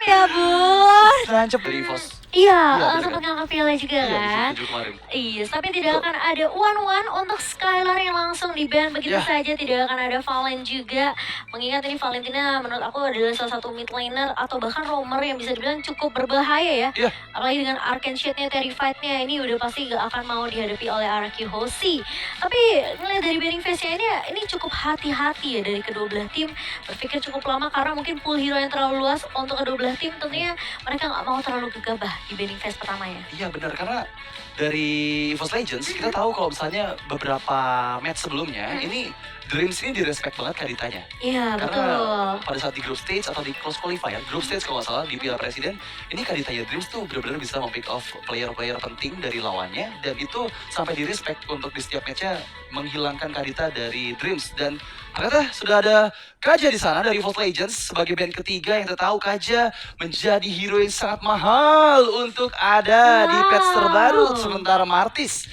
Ya bun. Nancep dari EVOS. Iya, Iya, bener sempat kan? ngangkat piala juga Iya, kan. 2007 kemarin. Iya, tapi tidak Betul. akan ada One untuk Skylar yang langsung di-ban begitu Yah. saja, tidak akan ada Valen juga. Mengingat ini Valentina menurut aku adalah salah satu mid laner atau bahkan roamer yang bisa dibilang cukup berbahaya ya. Iya. Apalagi dengan Arcane Shade-nya, Terrified-nya, ini udah pasti gak akan mau dihadapi oleh Araki Hoshi. Tapi ngelihat dari banning phase-nya ini cukup hati-hati ya dari kedua belah tim. Berpikir cukup lama karena mungkin pool hero yang terlalu luas untuk kedua belah tim, tentunya mereka nggak mau terlalu gegabah di banning phase pertama ya. Iya benar, karena dari EVOS Legends kita tahu kalau misalnya beberapa match sebelumnya ini Dreams ini direspect banget Kaditanya. Iya, Karena betul. pada saat di group stage atau di close qualifier, group stage kalau nggak salah di Piala Presiden, ini Kaditanya Dreams tuh benar-benar bisa mempick off player-player penting dari lawannya, dan itu sampai di respect untuk di setiap matchnya menghilangkan Kadita dari Dreams. Dan ternyata sudah ada Kaja di sana dari EVOS Legends sebagai band ketiga yang kita tahu Kaja menjadi hero yang sangat mahal untuk ada di patch terbaru, sementara Martis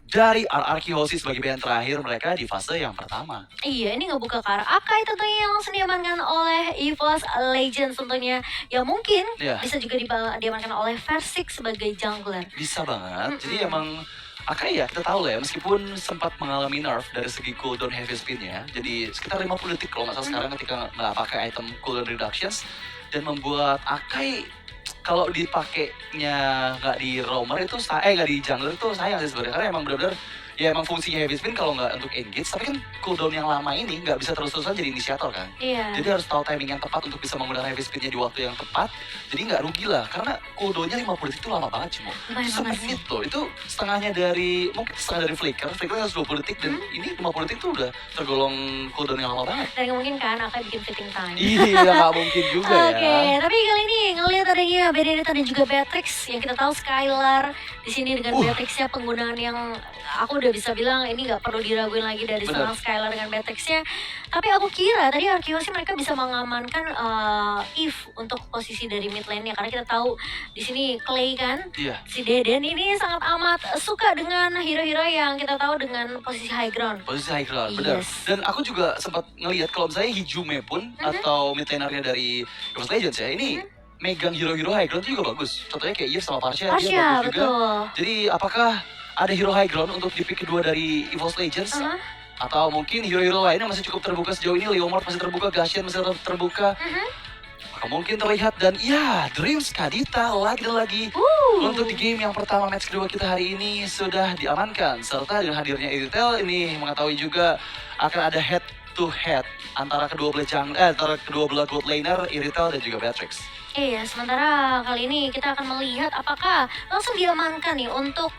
dari RRQ Hoshi sebagai band terakhir mereka di fase yang pertama. Iya, ini ngebuka ke arah Akai tentunya yang langsung diamankan oleh EVOS Legends tentunya. Ya mungkin bisa juga diamankan oleh Versix sebagai jungler. Bisa banget, jadi emang Akai ya kita tahu lah ya, meskipun sempat mengalami nerf dari segi cooldown heavy speed-nya, jadi sekitar 50 detik kalau nggak salah sekarang ketika nggak pakai item cooldown reductions, dan membuat Akai kalau dipakainya nggak di roamer itu nggak di jungler itu sayang sih sebenarnya, karena emang benar-benar ya emang fungsinya heavy spin kalau nggak untuk engage, tapi kan cooldown yang lama ini nggak bisa terus-terusan jadi inisiator kan. Iya. Jadi harus tahu timing yang tepat untuk bisa menggunakan heavy spinnya di waktu yang tepat, jadi nggak rugi lah, karena cooldownnya 50 detik itu lama banget Cimo. Itu semenit loh, itu setengahnya dari, mungkin setengah dari flicker harus 20 detik, dan ini 50 detik tuh udah tergolong cooldown yang lama banget. Dan mungkin kan Akai bikin fitting time. Iya, nggak mungkin juga ya. Oke, tapi kali ini ngelihat adanya Benedetta dan juga Beatrix yang kita tahu Skylar di sini dengan Beatrixnya penggunaan yang aku udah bisa bilang ini nggak perlu diraguin lagi dari seorang Skylar dengan Beatrixnya. Tapi aku kira tadi Arkeosi mereka bisa mengamankan Eve untuk posisi dari mid lane-nya, karena kita tahu di sini Clay kan, si Deden ini sangat amat suka dengan hero-hero yang kita tahu dengan posisi high ground. Posisi high ground, benar. Dan aku juga sempat ngelihat kalau misalnya Hijume pun atau mid laner-nya dari EVOS Legends ya, ini megang hero-hero high ground itu juga bagus. Contohnya kayak Eve sama Parsha, dia bagus juga. Jadi apakah ada hero high ground untuk di pick kedua dari EVOS Legends? Atau mungkin hero-hero lainnya masih cukup terbuka sejauh ini, Leomord masih terbuka, Gashian masih terbuka. Maka mungkin terlihat, dan ya Dreams Kadita lagi dan lagi untuk di game yang pertama match kedua kita hari ini sudah diamankan. Serta dengan hadirnya Iritel ini mengetahui juga akan ada head to head antara kedua belah gold laner Iritel dan juga Beatrix. Iya, sementara kali ini kita akan melihat apakah langsung diamankan nih untuk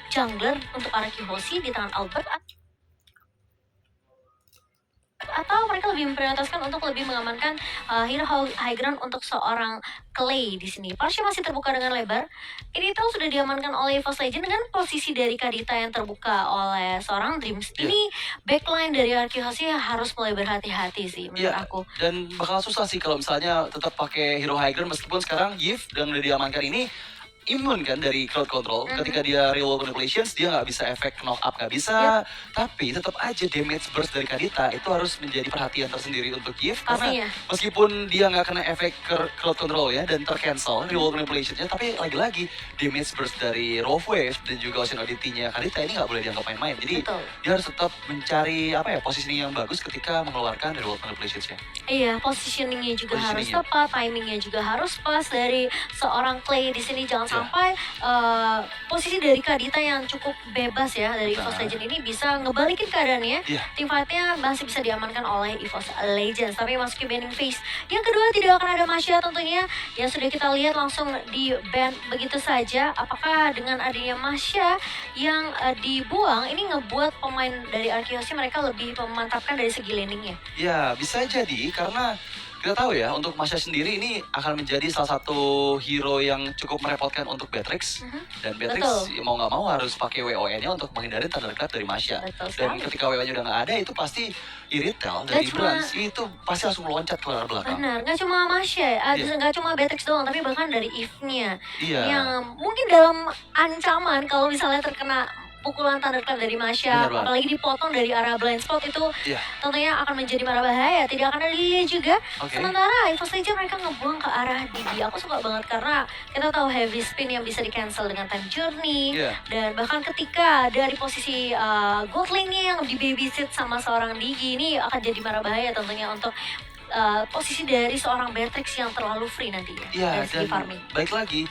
jungler untuk Araki Hoshi di tangan Albert, atau mereka lebih memprioritaskan untuk lebih mengamankan hero high ground untuk seorang Clay di sini. Parsha masih terbuka dengan lebar. Ini tahu sudah diamankan oleh EVOS Legends dengan posisi dari Kadita yang terbuka oleh seorang Dreams. Ini backline dari Arkeosi harus mulai berhati-hati sih menurut aku. Dan bakal susah sih kalau misalnya tetap pakai hero high ground, meskipun sekarang Yves yang udah diamankan ini imun kan dari crowd control. Ketika dia real world manipulations, dia nggak bisa efek knock up, nggak bisa. Tapi tetap aja damage burst dari Kadita itu harus menjadi perhatian tersendiri untuk Yves, karena meskipun dia nggak kena efek crowd control ya dan tercancel real world manipulationsnya, tapi lagi-lagi damage burst dari Raw Wave dan juga Ocean Oddity-nya Kadita ini nggak boleh dianggap main-main. Jadi dia harus tetap mencari positioning yang bagus ketika mengeluarkan real world manipulationsnya. Iya, positioningnya juga harus tepat, timingnya juga harus pas dari seorang Clay di sini. Jangan sampai posisi dari Kadita yang cukup bebas ya dari EVOS Legends ini bisa ngebalikin keadaannya. Teamfight-nya masih bisa diamankan oleh EVOS Legends, tapi masuki banning phase yang kedua tidak akan ada Masya tentunya, yang sudah kita lihat langsung di ban begitu saja. Apakah dengan adanya Masya yang dibuang ini ngebuat pemain dari Arkeosi mereka lebih memantapkan dari segi landingnya? Ya bisa jadi, karena kita tahu ya untuk Masya sendiri ini akan menjadi salah satu hero yang cukup merepotkan untuk Beatrix. Dan Beatrix mau nggak mau harus pakai WOE-nya untuk menghindari thunder clap dari Masya. Dan ketika WOE-nya udah nggak ada, itu pasti Iritel dari Brans itu pasti langsung loncat ke arah belakang. Benar, nggak cuma Masya, nggak cuma Beatrix doang, tapi bahkan dari Eve-nya yang mungkin dalam ancaman kalau misalnya terkena pukulan thunderclap dari Masya, Benar banget. apalagi dipotong dari arah blind spot itu Iya. tentunya akan menjadi marah bahaya, tidak akan ada Lilia juga. Oke. Sementara EVO Stage mereka ngebuang ke arah Didi. Aku suka banget karena kita tahu heavy spin yang bisa di cancel dengan time journey. Iya. Dan bahkan ketika dari posisi gold lane-nya yang di babysit sama seorang Digi ini akan jadi marah bahaya tentunya untuk posisi dari seorang Beatrix yang terlalu free nantinya Iya, dari segi dan farming. baik lagi,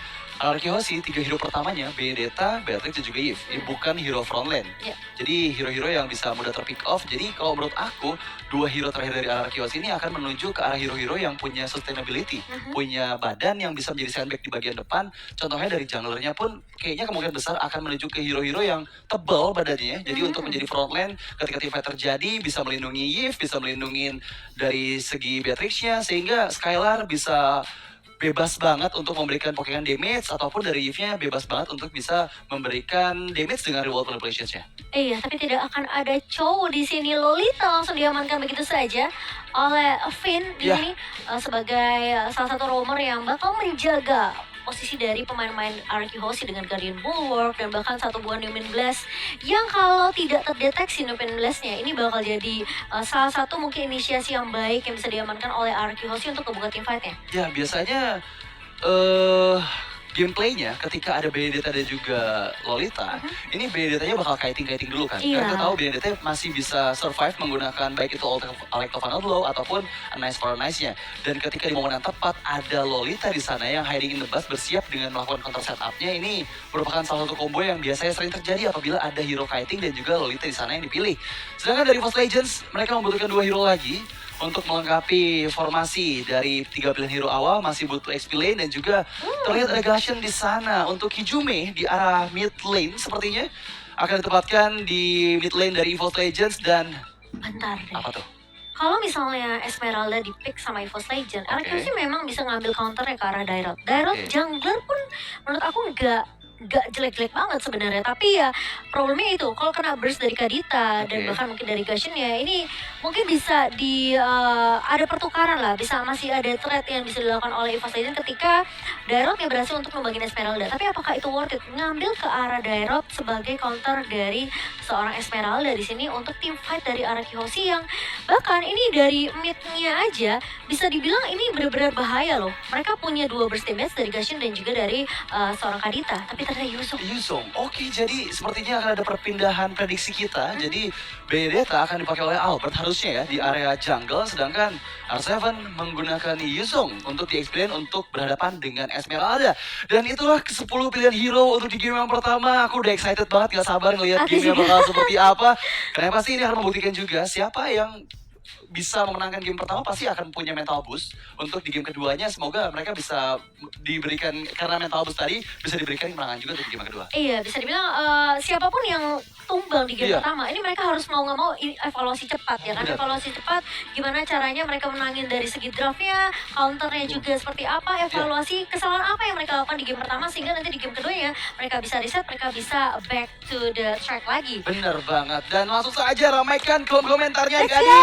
Araki Hoshi 3 hero pertamanya, Benedetta, Beatrix, dan juga Eve. Ini bukan hero frontline. Iya. Jadi hero-hero yang bisa mudah terpick off. Jadi kalau menurut aku, 2 hero terakhir dari Araki Hoshi ini akan menuju ke arah hero-hero yang punya sustainability. Punya badan yang bisa menjadi sandbag di bagian depan. Contohnya dari junglernya pun kayaknya kemungkinan besar akan menuju ke hero-hero yang tebal badannya. Jadi untuk menjadi frontline ketika teamfight terjadi, bisa melindungi Eve, bisa melindungi dari segi Beatrixnya, sehingga Skylar bisa bebas banget untuk memberikan Pokemon damage, ataupun dari Eve-nya bebas banget untuk bisa memberikan damage dengan reward manipulations-nya. Iya, tapi tidak akan ada cowok di sini. Lolita langsung diamankan begitu saja oleh Finn di Ya. sini sebagai salah satu roamer yang bakal menjaga posisi dari pemain-pemain Araki Hoshi dengan Guardian Bulwark dan bahkan satu buah Numin Blast yang kalau tidak terdeteksi Numin Blast-nya ini bakal jadi salah satu mungkin inisiasi yang baik yang bisa diamankan oleh Araki Hoshi untuk kebuka teamfight-nya. Ya, biasanya gameplaynya ketika ada Benedetta dan juga Lolita, ini Benedettanya bakal kiting-kiting dulu kan. Iya. Karena kita tahu Benedetta masih bisa survive menggunakan baik itu Electro Blow ataupun a Nice for a Nice-nya. Dan ketika di momen yang tepat ada Lolita di sana yang hiding in the bus bersiap dengan melakukan counter setup-nya, ini merupakan salah satu combo yang biasanya sering terjadi apabila ada hero kiting dan juga Lolita di sana yang dipilih. Sedangkan dari Fast Legends, mereka membutuhkan 2 hero lagi untuk melengkapi formasi dari 3 pilihan hero awal. Masih butuh XP lane dan juga terlihat ada Gashen di sana. Untuk Hijume di arah mid lane sepertinya akan ditempatkan di mid lane dari EVOS Legends. Dan Bentar deh. apa tuh? Kalau misalnya Esmeralda di pick sama EVOS Legend, Araki Hoshi memang bisa ngambil counternya ke arah Dairot. Dairot Oke. jungler pun menurut aku nggak jelek-jelek banget sebenarnya, tapi ya problemnya itu kalau kena burst dari Kadita dan Oke. bahkan mungkin dari Gashen ya ini mungkin bisa ada pertukaran lah, bisa masih ada threat yang bisa dilakukan oleh EVOS Legend ketika Dairot yang berhasil untuk membagiin Esmeralda. Tapi apakah itu worth it ngambil ke arah Dairot sebagai counter dari seorang Esmeralda di sini untuk team fight dari Araki Hoshi yang bahkan ini dari mid-nya aja bisa dibilang ini benar-benar bahaya loh. Mereka punya 2 burst damage dari Gashen dan juga dari seorang Kadita, tapi ternyata Yuzong. Oke, jadi sepertinya akan ada perpindahan prediksi kita. Jadi Benedetta akan dipakai oleh Albert harusnya ya di area jungle, sedangkan R7 menggunakan Yuzong untuk di-explain untuk berhadapan dengan Esmeralda. Dan itulah 10 pilihan hero untuk di game yang pertama. Aku udah excited banget, gak sabar ngelihat Aku game yang juga. bakal seperti apa. Karena pasti ini akan membuktikan juga siapa yang bisa memenangkan game pertama pasti akan punya mental boost untuk di game keduanya. Semoga mereka bisa diberikan, karena mental boost tadi bisa diberikan kemenangan juga untuk di game kedua. Iya, bisa dibilang siapapun yang tumbang di game Iya. pertama, ini mereka harus mau nggak mau evaluasi cepat ya kan. Benar. Evaluasi cepat gimana caranya mereka menangin dari segi draftnya, counternya juga seperti apa, evaluasi kesalahan apa yang mereka lakukan di game pertama sehingga nanti di game keduanya mereka bisa reset, mereka bisa back to the track lagi. Bener banget. Dan langsung saja ramaikan kolom komentarnya, Let's Gani. go!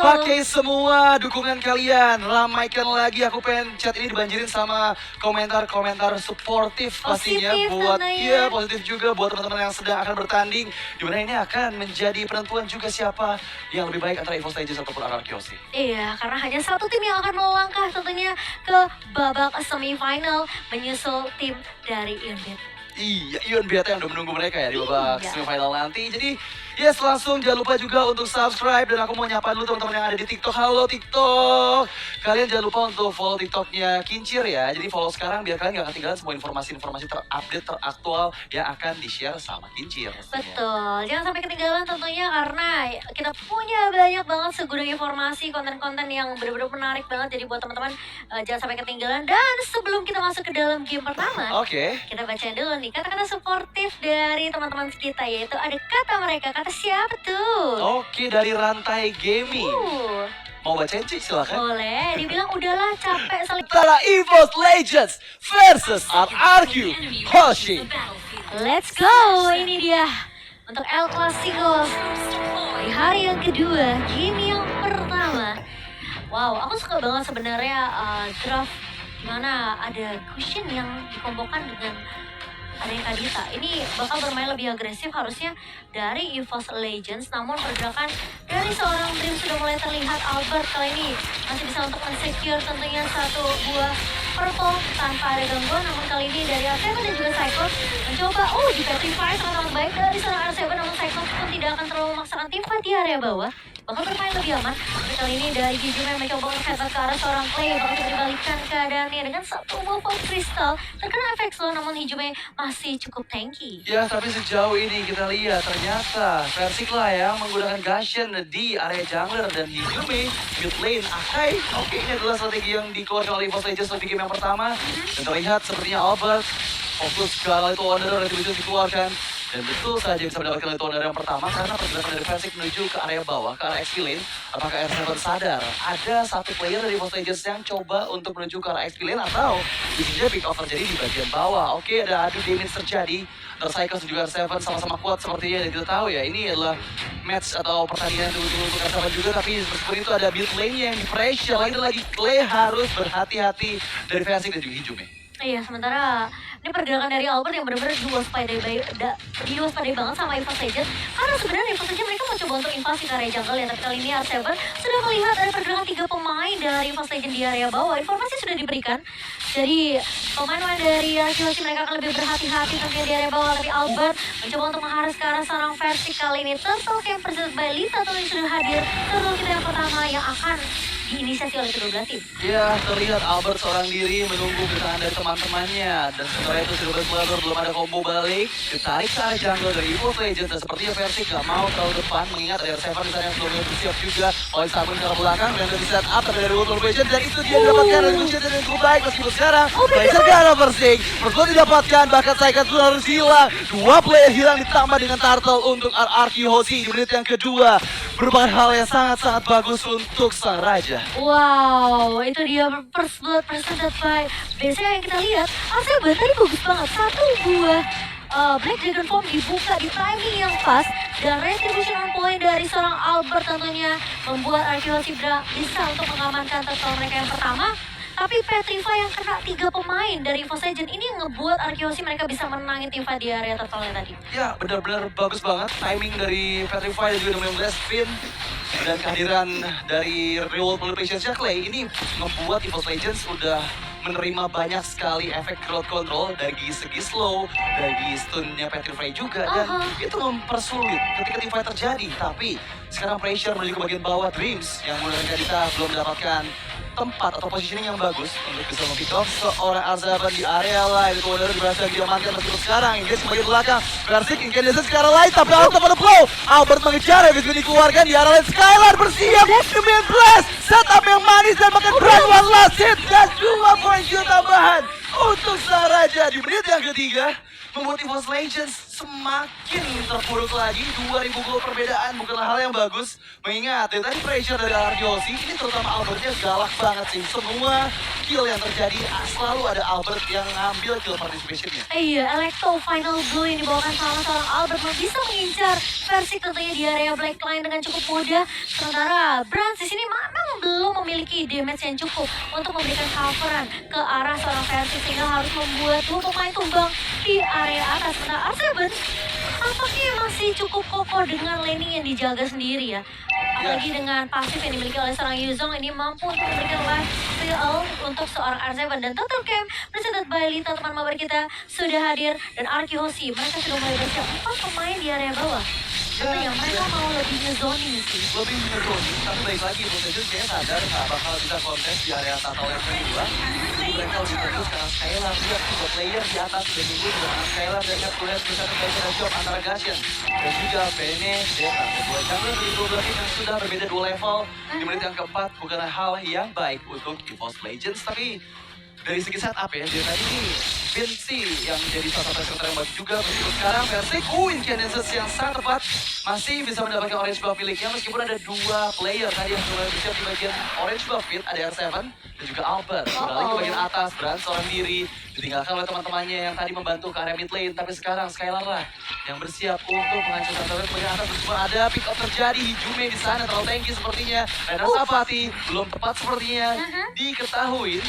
Pakai semua dukungan kalian. Ramaikan lagi. Aku pengen chat ini dibanjirin sama komentar-komentar suportif pastinya. Positif Buat tentunya. iya, positif juga buat teman-teman yang sedang akan bertanding. Dimana ini akan menjadi penentuan juga siapa yang lebih baik antara EVOS Legends ataupun Araki Hoshi. Iya, karena hanya satu tim yang akan melangkah tentunya ke babak semifinal menyusul tim dari Unit. Iya, Ion Beata yang udah menunggu mereka ya di babak Iya. semifinal nanti. Jadi, yes, langsung jangan lupa juga untuk subscribe. Dan aku mau nyapa dulu teman-teman yang ada di TikTok. Halo TikTok. Kalian jangan lupa untuk follow TikToknya Kincir ya. Jadi follow sekarang biar kalian gak ketinggalan semua informasi-informasi terupdate, teraktual yang akan di-share sama Kincir. pastinya. Betul, jangan sampai ketinggalan tentunya karena kita punya banyak banget segudang informasi, konten-konten yang benar-benar menarik banget. Jadi buat teman-teman jangan sampai ketinggalan. Dan sebelum kita masuk ke dalam game pertama, Oke. kita bacain dulu nih kata-kata suportif dari teman-teman kita, yaitu ada kata mereka. Kata siapa tuh? Oke, dari Rantai Gaming. Mau bacain cuy, silakan. Boleh, dibilang udahlah capek saling. Antara EVOS Legends versus Araki Hoshi. Let's go, ini dia untuk El Clasico di hari yang kedua, game yang pertama. Wow, aku suka banget sebenarnya draft dimana ada cushion yang dikombokan dengan ada yang Kadita. Ini bakal bermain lebih agresif harusnya dari EVOS Legends. Namun pergerakan dari seorang Dream sudah mulai terlihat. Albert kali ini masih bisa untuk men-secure tentunya satu buah purple tanpa ada gangguan. Namun kali ini dari R7 dan juga Cyclops mencoba, di Petrify sangat baik dari seorang R7. Namun Cyclops pun tidak akan terlalu memaksakan teamfight di area bawah. Bakal bermain lebih aman. Tapi kali ini dari Hijume mencoba untuk headlock ke arah seorang Clay. Bakal coba dibalikan keadaannya dengan satu buah crystal. Terkena efek slow namun Hijume masih cukup tanky. Ya, tapi sejauh ini kita lihat ternyata Versik lah yang menggunakan Gashen di area jungler dan Hijume mid lane Akai. Oke, ini adalah strategi yang dikeluarkan oleh EVOS Legends di game yang pertama. Dan terlihat sepertinya Albert fokus ke Little Wanderer yang bisa dikeluarkan. Dan betul saja bisa mendapatkan Little Wanderer yang pertama karena pergerakan dari Versik menuju ke area bawah, ke arah XP lane. Apakah R7 sadar ada satu player dari EVOS Legends yang coba untuk menuju ke arah XP lane atau bisa pick off terjadi di bagian bawah. Oke, ada adu damage terjadi. Cycles dan juga R7 sama-sama kuat sepertinya, dan kita tahu ya ini adalah match atau pertandingan untuk R7 juga, tapi seperti itu ada build lane-nya yang di pressure lagi Clay harus berhati-hati dari Versik dan juga Hijume. Iya, sementara ini pergerakan dari Albert yang benar-benar diwaspadai banget sama EVOS Legends. Karena sebenarnya EVOS Legends mereka mau coba untuk invasi ke area jungle ya, tapi kali ini R7 sudah melihat ada pergerakan 3 pemain dari EVOS Legends di area bawah. Informasi sudah diberikan. Jadi pemain-pemain dari Arkeologi mereka akan lebih berhati-hati tentunya di area bawah, tapi Albert mencoba untuk mengharus ke arah seorang Versik kali ini. Turtle Camp presented by Lita tentunya sudah hadir. Turtle kita yang pertama yang akan diinisiasi oleh kedua belah tim. Ya, terlihat Albert seorang diri menunggu kedatangan dari teman-temannya. Dan sementara itu sudah berkelabur, belum ada combo balik. Ditarik ke arah jungle dari EVOS Legends. Dan sepertinya Versik gak mau terlalu depan. Mengingat ada R7 di sana yang belum bersiap juga. Oleh Sabun ke arah belakang dan dari set up dari World Legends. Dan itu dia didapatkan dari Gucci dan cukup baik. Meskipun sekarang Blazer ke arah Versik. Perlu didapatkan, bahkan Cyclops pun harus hilang. Dua player hilang ditambah dengan Turtle untuk RRQ Hoshi di menit yang kedua. Merupakan hal yang sangat-sangat bagus untuk sang raja. Wow, itu dia first blood presented by. Biasanya yang kita lihat, R7 tadi bagus banget. Satu buah Black Dragon Form dibuka di timing yang pas. Dan retribution on point dari seorang Albert tentunya membuat Arkeologi bisa untuk mengamankan turtle mereka yang pertama. Tapi Petrify yang kena 3 pemain dari EVOS Legends ini yang ngebuat Arkeologi mereka bisa menangin teamfight di area turtle tadi. Ya, benar-benar bagus banget timing dari Petrify dan juga Dominant Spin. Dan kehadiran dari Real World Patience Clay ini membuat EVOS Legends sudah menerima banyak sekali efek crowd control dari segi slow, dari stunnya Petrify juga, dan itu mempersulit ketika teamfight terjadi. Tapi sekarang pressure menuju ke bagian bawah, Dreams yang menggunakan Kadita belum mendapatkan tempat atau positioning yang bagus untuk bisa mempick off seorang R7 di area lain. Itu Wanderer berhasil diamankan meskipun sekarang engage sebagai belakang. Versik incandescence ke arah lain, tapi out of the flow. Albert mengejar, habis dikeluarkan di arah lain. Skylar bersiap demi blast. Setup yang manis dan bahkan brand one last hit. Dan 2 poin shoot tambahan untuk sang raja di menit yang ketiga. Membuat EVOS Legends semakin terpuruk lagi. 2000 gol perbedaan bukanlah hal yang bagus. Mengingat dari tadi pressure dari Arkeologi, ini terutama Albertnya galak banget sih. Semua kill yang terjadi selalu ada Albert yang ngambil kill participation-nya. Iya, Electo final blue yang dibawakan sama seorang Albert bisa mengincar Versik tentunya di area black line dengan cukup mudah. Sementara Brans di sini memang belum memiliki damage yang cukup untuk memberikan coveran ke arah seorang Versik sehingga harus membuat 2 pemain tumbang di area atas. Nah, R7 tampaknya masih cukup kokoh dengan laning yang dijaga sendiri ya. Apalagi dengan pasif yang dimiliki oleh seorang Yuzong ini mampu untuk memberikan life steal untuk seorang R7. Dan Total Camp presented by Lita, teman mabar kita sudah hadir, dan Arki Hoshi. Mereka sudah mulai bersiap 4 pemain di area bawah. Tentunya mereka mau lebih nge-zoning sih. Lebih nge-zoning, tapi baik lagi EVOS Legends kayaknya sadar nggak bakal bisa kontes di area Turtle yang kedua. Jadi mereka lebih fokus karena Skylar, lihat 3 player di atas dan minggu dengan Skylar dan Neptunes bisa kembali ke job antara Gashen dan juga Bene Zeta. Kedua jungler dari 12 tim yang sudah berbeda 2 level. Di menit yang keempat bukanlah hal yang baik untuk EVOS Legends, tapi dari segi setup ya, dia tadi ini Vinci yang jadi salah satu center yang baik juga. Meskipun sekarang Versik, incandescence yang sangat tepat, masih bisa mendapatkan orange buff miliknya. Meskipun ada 2 player tadi yang sudah bersiap di bagian orange buff pit, ada R7 dan juga Albert. Kembali ke bagian atas, Brand seorang diri, ditinggalkan oleh teman-temannya yang tadi membantu ke area mid lane. Tapi sekarang Skylar lah yang bersiap untuk menghancurkan turret bagian atas. Meskipun ada pick up terjadi, Hijume di sana terlalu tanky sepertinya. Renner Sapati belum tepat sepertinya diketahui.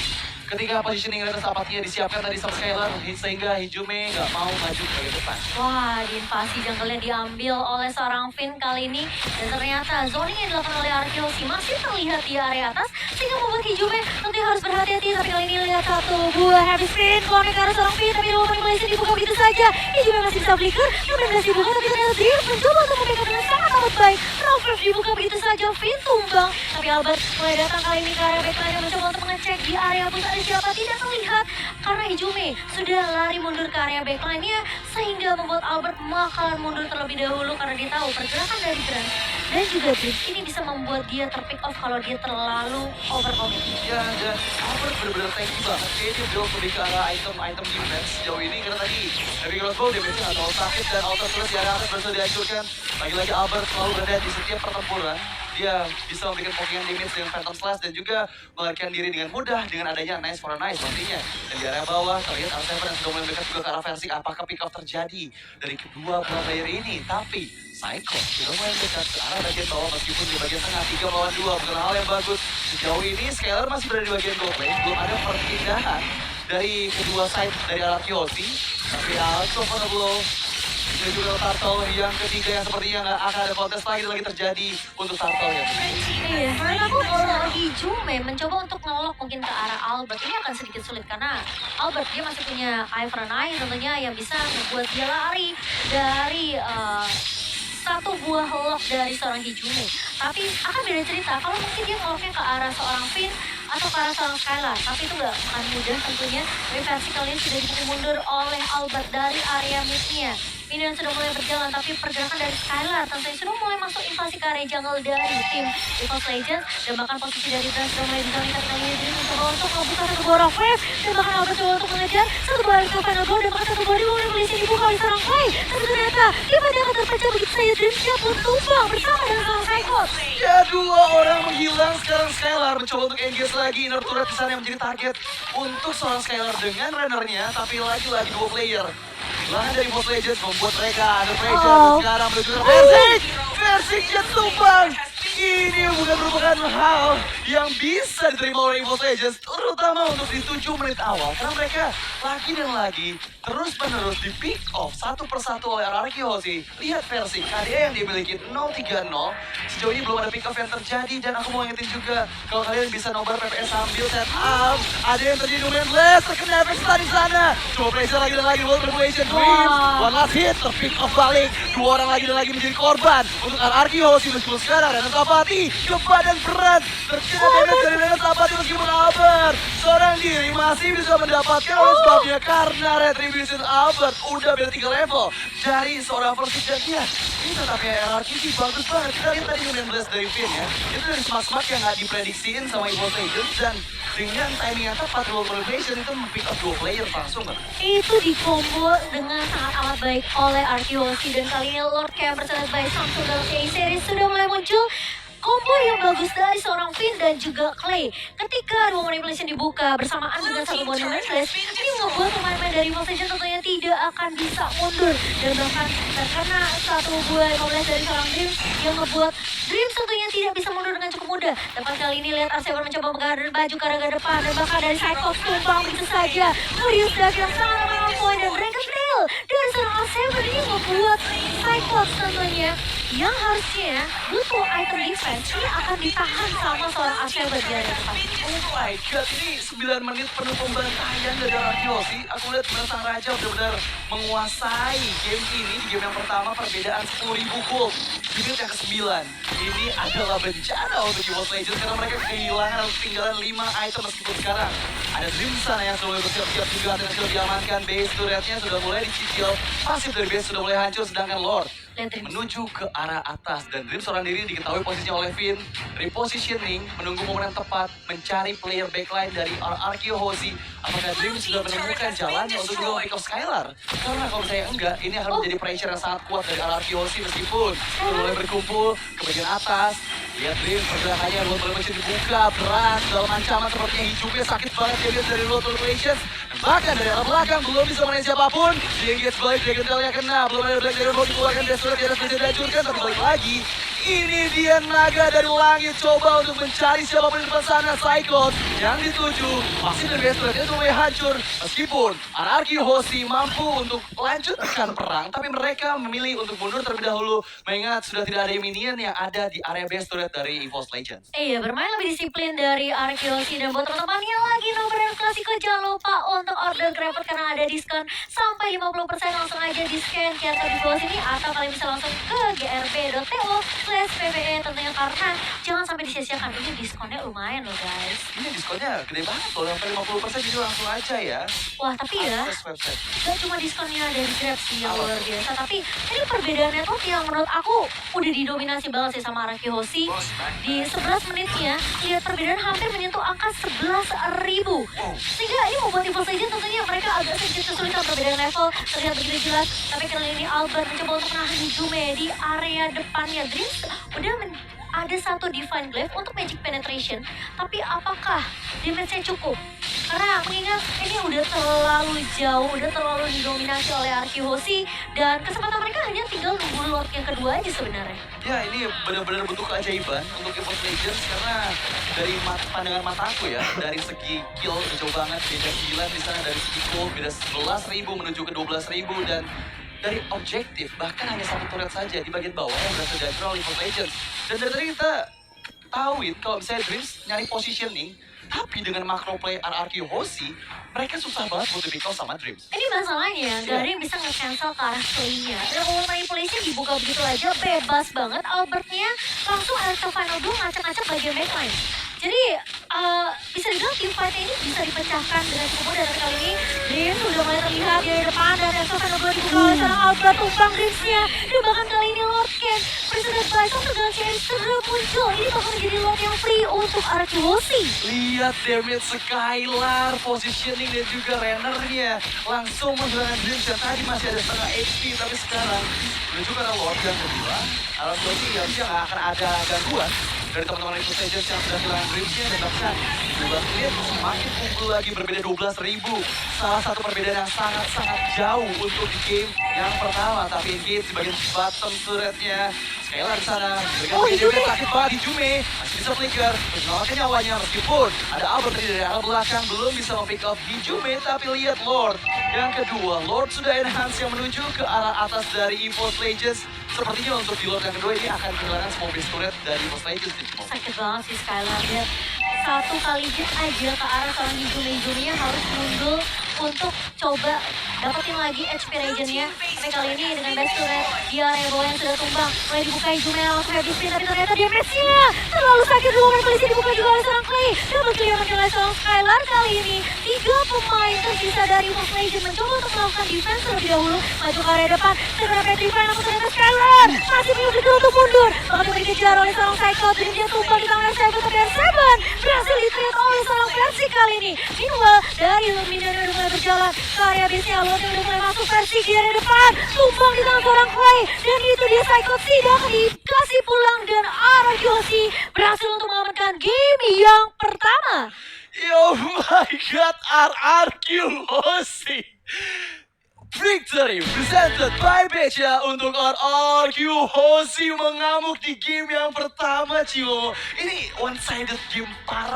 ketika positioning Rena Zapatnya disiapkan tadi sama Skylar, sehingga Hijume nggak mau maju ke bagian depan. Wah, di invasi jungle-nya diambil oleh seorang Finn kali ini. Dan ternyata zoning yang dilakukan oleh Arkeosi masih terlihat di area atas. Sehingga membuat Hijume tentunya harus berhati-hati. Tapi kali ini lihat satu buah heavy spin. Keluarnya ke arah seorang Finn. Tapi rumah manipulasi dibuka begitu saja. Hijume masih bisa flicker. Namun berhasil dibuka. Tapi ternyata Dream mencoba untuk membackup dengan sangat amat baik. Ralph dibuka begitu saja. Finn tumbang. Tapi Albert mulai datang kali ini ke area backline. Mencoba untuk mengecek di area bus ada siapa. Tidak terlihat. Karena Hijume sudah lari mundur ke area backline-nya. Sehingga membuat Albert bakalan mundur terlebih dahulu karena dia tahu pergerakan dari Grant dan juga Dream ini bisa membuat dia terpick off kalau dia terlalu overcommit. Ya, dan Albert benar-benar tanky banget. Kayaknya dia belum lebih ke arah item defense sejauh ini karena tadi dari crossbow damage-nya nggak terlalu sakit dan auto terus di area atas berhasil dihancurkan. Lagi-lagi Albert selalu berada di setiap pertempuran. Dia bisa memberikan pokingan damage dengan Phantom Slash dan juga melarikan diri dengan mudah dengan adanya Nice for a Nice nantinya. Dan di area bawah terlihat R7 yang sudah mulai mendekat juga ke arah Versing. Apakah pick off terjadi dari kedua player ini? Tapi Psycho sudah mulai mendekat ke arah bagian bawah meskipun di bagian tengah 3 lawan 2 bukan hal yang bagus. Sejauh ini Skylar masih berada di bagian goal play. Belum ada perpindahan dari kedua side dari Arkeosi. Tapi Alto Blow dan juga Turtle yang ketiga yang sepertinya nggak akan ada kontes lagi terjadi untuk Turtle ya. Iya, menurut aku kalau Hijume mencoba untuk ngelok mungkin ke arah Albert ini akan sedikit sulit karena Albert dia masih punya Eye for an Eye tentunya yang bisa membuat dia lari dari satu buah lock dari seorang Hijume. Tapi akan beda cerita kalau mungkin dia ngeloknya ke arah seorang Finn atau ke arah seorang Skylar. Tapi itu nggak akan mudah tentunya. Tapi versi kali ini sudah dipukul mundur oleh Albert dari area mid-nya. Minion sudah mulai berjalan, tapi pergerakan dari Skylar tentunya sudah mulai masuk invasi ke area jungle dari tim Evolve Legends. Dan bahkan posisi dari Dran sudah mulai dizonikan kali ini. Jadi mencoba untuk membuka satu buah rock wave. Dan bahkan Albert coba untuk mengejar satu buah ke final goal. Dan bahkan satu buah dimulai polisi dibuka oleh seorang Clay. Tapi ternyata tiba-tiba akan terpecah begitu saja. Dream siap pun tumbang bersama dengan seorang Psychos. Ya, dua orang menghilang. Sekarang Skylar mencoba untuk engage lagi. Inner turret di sana yang menjadi target untuk seorang Skylar dengan runnernya. Tapi lagi-lagi dua player. Kehilangan dari Evolve Legends membuat mereka under pressure. Sekarang menuju ke Versing. Versingnya tumbang. Ini bukan merupakan hal yang bisa diterima oleh Evolve Legends, terutama untuk di 7 menit awal. Karena mereka lagi dan lagi terus-menerus di pick off satu persatu oleh Arkeosi. Lihat Versing, KDA yang dimiliki 0-3-0. Sejauh ini belum ada pick off yang terjadi. Dan aku mau ingetin juga, kalau kalian bisa nobar PPS sambil set up, ada yang terjadi lumayan blast, terkena efek stun di sana. Coba pressure lagi dan lagi, World Revelation Dreams. One last hit, terpick off balik. Dua orang lagi dan lagi menjadi korban untuk Arkeosi meskipun sekarang Rena Zapati ke badan berat. Terkena damage dari Rena Zapati meskipun Albert seorang diri masih bisa mendapatkan oleh sebabnya karena Retribution Albert udah beda 3 level dari seorang Versing dan dia ini tetapnya RRQ sih bagus banget. Kita lihat tadi Union Blast dari Finn ya, itu dari smack-smack yang gak diprediksiin sama Evolve Legends dan dengan timing yang tepat World Revelation itu mempick up 2 player langsung kan. Itu dikombo dengan sangat amat baik oleh Arkeosi dan kali ini Lord Camper sangat baik Samsung dalam series sudah mulai muncul. Combo yang bagus dari seorang Finn dan juga Clay. Ketika dua manipulation dibuka bersamaan dengan satu buah Union Blast, ini membuat pemain-pemain dari Evolve Legends tentunya tidak akan bisa mundur. Dan bahkan terkena satu buah 15 dari seorang Dream yang membuat Dream tentunya tidak bisa mundur dengan cukup mudah. Dapat kali ini lihat R7 mencoba menggader baju ke arah depan dan bahkan dari Cyclops tumbang begitu saja. Murius Dagger yang sangat on point dan Dragon Tail dari seorang R7 ini membuat Cyclops tentunya yang harusnya butuh item defense ini akan ditahan sama seorang R7 di area depan. Oh my god, ini 9 menit penuh pembantaian dari Arkeosi. Aku lihat benar Sang Raja benar-benar menguasai game ini. Di game yang pertama perbedaan 10.000 gold. Di menit yang ke-9, ini adalah bencana untuk Evolve Legends karena mereka kehilangan atau ketinggalan 5 item meskipun sekarang ada Dream sana yang sudah mulai bersiap-siap juga dan sudah diamankan. Base turretnya sudah mulai dicicil, pasif dari base sudah mulai hancur sedangkan Lord menuju ke arah atas dan Dream seorang diri diketahui posisinya oleh Finn. Repositioning, menunggu momen yang tepat, mencari player backline dari Arkeosi. Apakah Dream sudah menemukan jalannya untuk juga pick off Skylar? Karena kalau saya enggak, ini akan menjadi pressure yang sangat kuat dari Arkeosi meskipun sudah mulai berkumpul ke bagian atas. Lihat Dream pergerakannya, World Revelation dibuka, berat dalam ancaman sepertinya hijaunya sakit banget dia lihat dari World Revelation. Bahkan dari arah belakang belum bisa menaik siapapun. Di engage balik, Dragon Tail-nya kena, belum ada Black Dragon Ball dikeluarkan, Death Turret di atas bisa dihancurkan, tapi balik lagi. ini dia naga dari langit coba untuk mencari siapapun di depan sana. Cyclops yang dituju masih dari base turret itu lumayan hancur. Meskipun Anarchy Hoshi mampu untuk lanjutkan perang, tapi mereka memilih untuk mundur terlebih dahulu mengingat sudah tidak ada minion yang ada di area base turret dari EVOS Legends. Iya, bermain lebih disiplin dari Arkeosi. Dan buat teman-teman yang lagi nomor dan klasiko, jangan lupa untuk order Grabfood karena ada diskon sampai 50%. Langsung aja di scan QR code di bawah sini atau kalian bisa langsung ke grb.to/pbe tentunya, karena jangan sampai disia-siakan. Ini diskonnya lumayan loh guys. Ini diskonnya gede banget loh, sampai 50%, jadi langsung aja ya. Wah, tapi ya Akses website. gak cuma diskonnya dari Grab sih yang luar biasa, tapi ini perbedaan network yang menurut aku udah didominasi banget sih sama Araki Hoshi. Di 11 menitnya, lihat perbedaan hampir menyentuh angka 11.000. Sehingga ini membuat EVOS Legends tentunya mereka agak sedikit kesulitan. Perbedaan level terlihat begitu jelas. Tapi kali ini Albert mencoba untuk menahan Hijume di area depannya. Dreams udah ada satu Divine Glaive untuk Magic Penetration. Tapi apakah damage-nya cukup? Karena mengingat ini udah terlalu jauh, udah terlalu didominasi oleh Araki Hoshi, dan kesempatan mereka hanya tinggal nunggu Lord yang kedua aja sebenarnya. Ya, ini benar-benar bentuk keajaiban untuk EVOS Legends karena dari pandangan mataku ya, dari segi kill jauh banget, beda 9 di sana, dari segi gold beda 11.000 menuju ke 12.000, dan dari objektif bahkan hanya satu turret saja di bagian bawah yang berhasil dihancurkan oleh EVOS Legends. Dan dari tadi kita tahuin kalau misalnya Dreams nyari positioning, tapi dengan macro play Araki Hoshi, mereka susah banget buat di-pick off sama Dreams. Ini masalahnya, gak ada yang bisa nge-cancel ke arah play-nya. Dan kalau manipulation dibuka begitu aja, bebas banget. Albertnya langsung Electro Final Duel ngacak-ngacak bagian backline. Jadi, bisa dibilang team fight ini bisa dipecahkan dengan cukup mudah. Tapi kali ini, Dreams sudah mulai terlihat di depan, dan Electro Final Duel dibuka oleh seorang Albert, tumpang Dreams-nya. Dan bahkan kali ini Lord Ken, President Bison dengan CM segera muncul. Ini bakal menjadi Lord yang free untuk Araki Hoshi. Lihat damage Skylar, positioning dan juga runnernya langsung menghilangkan Dreams yang tadi masih ada setengah HP, tapi sekarang menuju ke arah Lord yang kedua. Araki Hoshi harusnya nggak akan ada gangguan dari teman-teman EVOS Legends yang sudah kehilangan Dreams-nya, dan bahkan 12 menit semakin unggul lagi berbeda 12.000. Salah satu perbedaan yang sangat-sangat jauh untuk di game yang pertama, tapi engage di bagian bottom turretnya. Skylar di sana, berganti dia sakit banget di Jume, masih bisa flicker, menyelamatkan nyawanya meskipun ada Albert dari arah belakang belum bisa mempick up di Jume, tapi lihat Lord yang kedua. Lord sudah enhance yang menuju ke arah atas dari EVOS Legends. Sepertinya untuk di Lord yang kedua ini akan kehilangan semua base turret dari EVOS Legends. Sakit banget sih Skylar, dia satu kali hit aja ke arah seorang Hijume-nya harus mundur untuk coba dapetin lagi HP Regen-nya. Tapi kali ini dengan base turret di area bawah yang sudah tumbang, mulai dibuka Hijume langsung heavy spin, tapi ternyata damage-nya terlalu sakit dulu. Polisi dibuka juga oleh seorang Clay, double kill yang menilai seorang Skylar. Kali ini 3 pemain tersisa dari EVOS Legends mencoba untuk melakukan defense terlebih dahulu, maju ke area depan, segera petrify, namun ternyata Skylar masih menyusul untuk mundur. Bahkan dikejar oleh seorang Psycho, jadi dia tumbang di tangan Seven, tapi Seven berhasil di-treat oleh seorang versi kali ini. Meanwhile, dari Lumina udah mulai berjalan ke area base-nya, Lord udah mulai masuk versi di area depan, tumbang di tangan seorang Clay, dan itu dia Psycho tidak dikasih pulang, dan Araki Hoshi berhasil untuk mengamankan game yang pertama. Oh my god, RRQ Hoshi. Victory presented by Beca untuk RRQ Hoshi mengamuk di game yang pertama, Cio. Ini one-sided game parah.